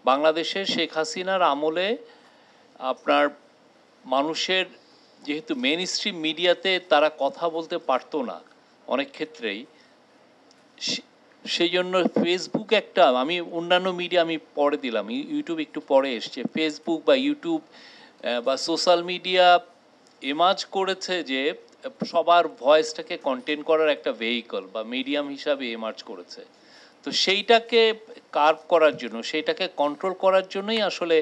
বাংলাদেশের শেখ হাসিনার আমলে আপনার মানুষের যেহেতু মেইন স্ট্রিম মিডিয়াতে তারা কথা বলতে পারতো না অনেক ক্ষেত্রেই, সেই জন্য ফেসবুক একটা, আমি অন্যান্য মিডিয়া আমি পরে দিলাম, ইউটিউব একটু পরে এসছে, ফেসবুক বা ইউটিউব বা সোশ্যাল মিডিয়া এমাজ করেছে যে সবার ভয়েসটাকে কন্টেন্ট করার একটা ভেহিকল বা মিডিয়াম হিসাবে এমার্জ করেছে। তো সেইটাকে কার্ভ করার জন্য, সেইটাকে কন্ট্রোল করার জন্যই আসলে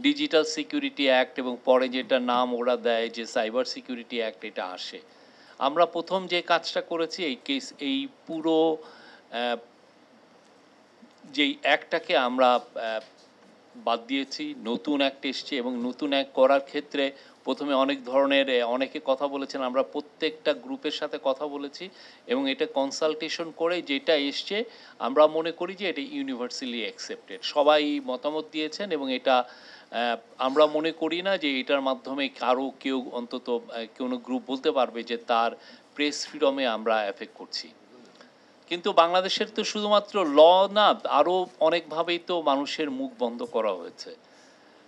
ডিজিটাল সিকিউরিটি অ্যাক্ট এবং পরে যেটা নাম ওরা দেয় যে সাইবার সিকিউরিটি অ্যাক্ট, এটা আসে। আমরা প্রথম যে কাজটা করেছি এই পুরো যেই অ্যাক্টটাকে আমরা বাদ দিয়েছি, নতুন অ্যাক্ট এসছে এবং নতুন অ্যাক্ট করার ক্ষেত্রে প্রথমে অনেক ধরনের অনেকে কথা বলেছেন, আমরা প্রত্যেকটা গ্রুপের সাথে কথা বলেছি এবং এটা কনসালটেশন করে যেটা এসছে আমরা মনে করি যে এটা ইউনিভার্সালি অ্যাকসেপ্টেড, সবাই মতামত দিয়েছেন এবং এটা আমরা মনে করি না যে এটার মাধ্যমে কারো কেউ অন্তত কোনো গ্রুপ বলতে পারবে যে তার প্রেস ফ্রিডমে আমরা এফেক্ট করছি। কিন্তু বাংলাদেশের তো শুধুমাত্র ল না, আরও অনেকভাবেই তো মানুষের মুখ বন্ধ করা হয়েছে।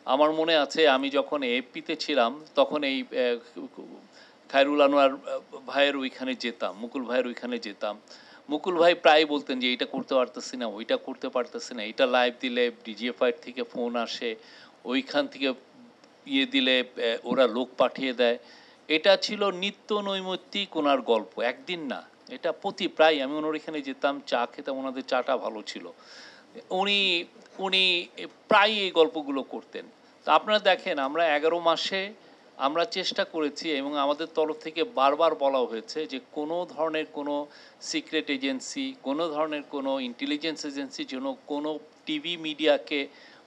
আমার মনে আছে আমি যখন এপিতে ছিলাম তখন এই খায়রুল আনোয়ার ভাইয়ের ওইখানে যেতাম, মুকুল ভাইয়ের ওইখানে যেতাম। মুকুল ভাই প্রায় বলতেন যে এটা করতে পারতেছি না, ওইটা করতে পারতেছি না, এটা লাইভ দিলে ডিজিএফআই থেকে ফোন আসে, ওইখান থেকে ইয়ে দিলে ওরা লোক পাঠিয়ে দেয়। এটা ছিল নিত্য নৈমিত্তিক ওনার গল্প, একদিন না, এটা প্রায় আমি ওনার এখানে যেতাম, চা খেতাম, ওনাদের চাটা ভালো ছিল, উনি উনি প্রায় এই গল্পগুলো করতেন। তা আপনারা দেখেন আমরা 11 মাসে আমরা চেষ্টা করেছি এবং আমাদের তরফ থেকে বারবার বলা হয়েছে যে কোনো ধরনের কোনো সিক্রেট এজেন্সি, কোনো ধরনের কোনো ইন্টেলিজেন্স এজেন্সি যেন কোনো টিভি মিডিয়াকে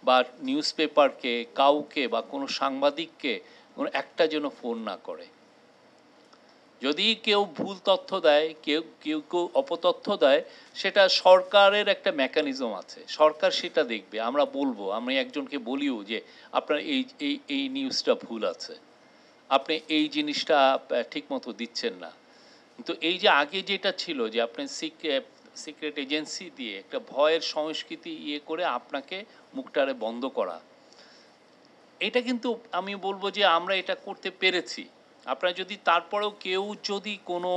বা নিউজ পেপারকে, কাউকে বা কোনো সাংবাদিককে কোনো একটা যেন ফোন না করে। যদি কেউ ভুল তথ্য দেয়, কেউ কেউ কেউ অপতথ্য দেয়, সেটা সরকারের একটা মেকানিজম আছে, সরকার সেটা দেখবে। আমরা বলবো, আমি একজনকে বলিও যে আপনার এই এই এই নিউজটা ভুল আছে, আপনি এই জিনিসটা ঠিকমতো দিচ্ছেন না। কিন্তু এই যে আগে যেটা ছিল যে আপনি সিক্রেট এজেন্সি দিয়ে একটা ভয়ের সংস্কৃতি ইয়ে করে আপনাকে মুখটারে বন্ধ করা, এটা কিন্তু আমি বলবো যে আমরা এটা করতে পেরেছি। আপনারা যদি তারপরেও কেউ যদি কোনো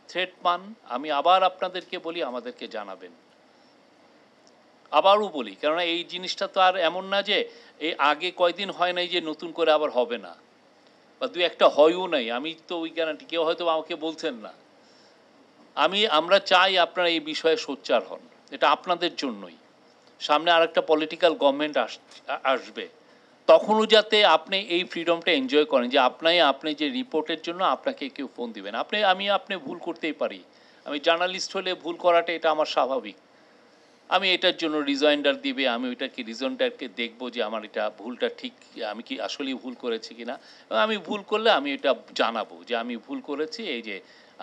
থ্রেট পান, আমি আবার আপনাদেরকে বলি আমাদেরকে জানাবেন, আবারও বলি, কেননা এই জিনিসটা তো আর এমন না যে এই আগে কয়দিন হয় নাই যে নতুন করে আবার হবে না, বা দু একটা হয়ও নাই, আমি তো ওই গ্যারান্টি, কেউ হয়তো আমাকে বলছেন না। আমরা চাই আপনারা এই বিষয়ে সোচ্চার হন, এটা আপনাদের জন্যই। সামনে আর একটা পলিটিক্যাল গভর্নমেন্ট আসবে, তখনও যাতে আপনি এই ফ্রিডমটা এনজয় করেন যে আপনি যে রিপোর্টের জন্য আপনাকে কেউ ফোন দিবেন। আপনি ভুল করতেই পারি, আমি জার্নালিস্ট হলে ভুল করাটা এটা আমার স্বাভাবিক। আমি এটার জন্য রিজয়েন্ডার দিবে, আমি ওইটাকে রিজয়েন্ডারকে দেখবো যে আমার এটা ভুলটা ঠিক, আমি কি আসলেই ভুল করেছি কিনা, এবং আমি ভুল করলে আমি এটা জানাবো যে আমি ভুল করেছি, এই যে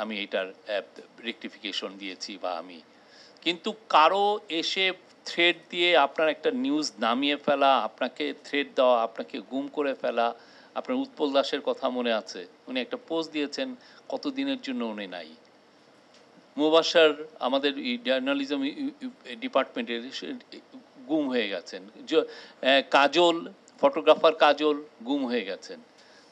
আমি এটার রেকটিফিকেশন দিয়েছি বা আমি। কিন্তু কারো এসে থ্রেড দিয়ে আপনার একটা নিউজ নামিয়ে ফেলা, আপনাকে থ্রেড দেওয়া, আপনাকে গুম করে ফেলা, আপনার উৎপল দাসের কথা মনে আছে, উনি একটা পোস্ট দিয়েছেন কত দিনের জন্য উনি নাই। মুবাশার আমাদের জার্নালিজম ডিপার্টমেন্টের গুম হয়ে গেছেন, কাজল ফটোগ্রাফার কাজল গুম হয়ে গেছেন।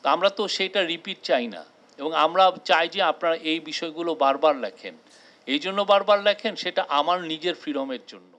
তো আমরা তো সেটা রিপিট চাই না, এবং আমরা চাই যে আপনারা এই বিষয়গুলো বারবার লেখেন। এই জন্য বারবার লেখেন, সেটা আমার নিজের ফ্রিডমের জন্য।